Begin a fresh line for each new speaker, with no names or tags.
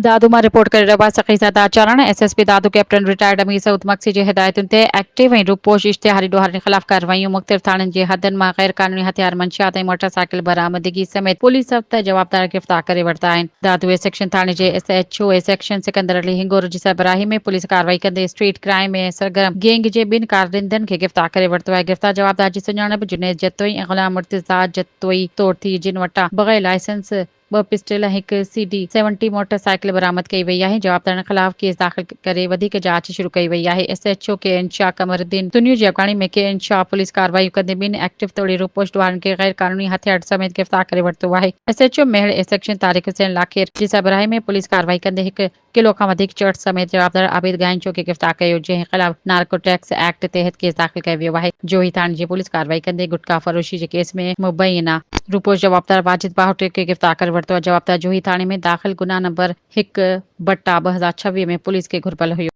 दादू मां रिपोर्ट करे रहा सखीज़ादा चारण एसएसपी दादू कैप्टन रिटायर्ड अमीर सऊद मक्सी जी हिदायतुनि ते एक्टिव ऐं रूपोश इश्तिहारी ॾोहारनि ख़िलाफ़ कार्रवाइयूं मुख़्तलिफ़ थाणनि जे हदनि मां गैर कानूनी हथियार मंशियात ऐं मोटरसाइकिल बरामदगी समेत पुलिस हफ़्ता जवाबदार गिरफ़्तार करे वरिता आहिनि। दादू ए सेक्शन थाणे जे SHO A section Sikandar Ali Hingor जी सरबराही में पुलिस कार्रवाई कंदे स्ट्रीट क्राइम ऐं सरगर्म गैंग जे ॿिनि कारंदनि खे गिरफ़्तार करे वरितो आहे। गिरफ़्तार जवाबदार जी सुञाणप जुनैद जतोई ऐं ग़ुलाम मुर्तज़ा जतोई तौर थी जिन वटां बग़ैर लाइसेंस 2 पिस्टल ऐं 1 CD-70 मोटरसाइकिल बरामद कई वई आहे। जवाबदारनि ख़िलाफ़ केस दाख़िल करे वधीक जांच शुरू कई वई आहे। एसएचओ के इंशा कमरुद्दीन दुनिया जी अफ़गानी में के इंशा पुलिस कार्रवाई कंदे ॿिनि एक्टिव तोड़े रूपोश ॾोहारनि खे गैर कानूनी हथियार समेत गिरफ़्तार करे वरितो आहे। एसएचओ मेहर ए सेक्शन तारिक हुसैन लाखेर जी सरबराही में पुलिस कार्रवाई कंदे 1 किलो खां वधीक चर्च समेत जवाबदार आबिद गांचो खे गिरफ़्तार कयो जंहिं ख़िलाफ़ नार्कोटिक्स एक्ट तहत केस दाख़िल कयो वियो आहे। जोही थाणे जी पुलिस कार्रवाई कंदे गुटखा फरोशी जे केस में मुबैना रूपोश जवाबदार वाजिद बाहुटे खे गिरफ़्तार करे वरितो आहे। जवाबदार जोही थाणे में दाख़िल गुनाह नंबर 1/2026 में पुलिस खे घुर्बल हुयो।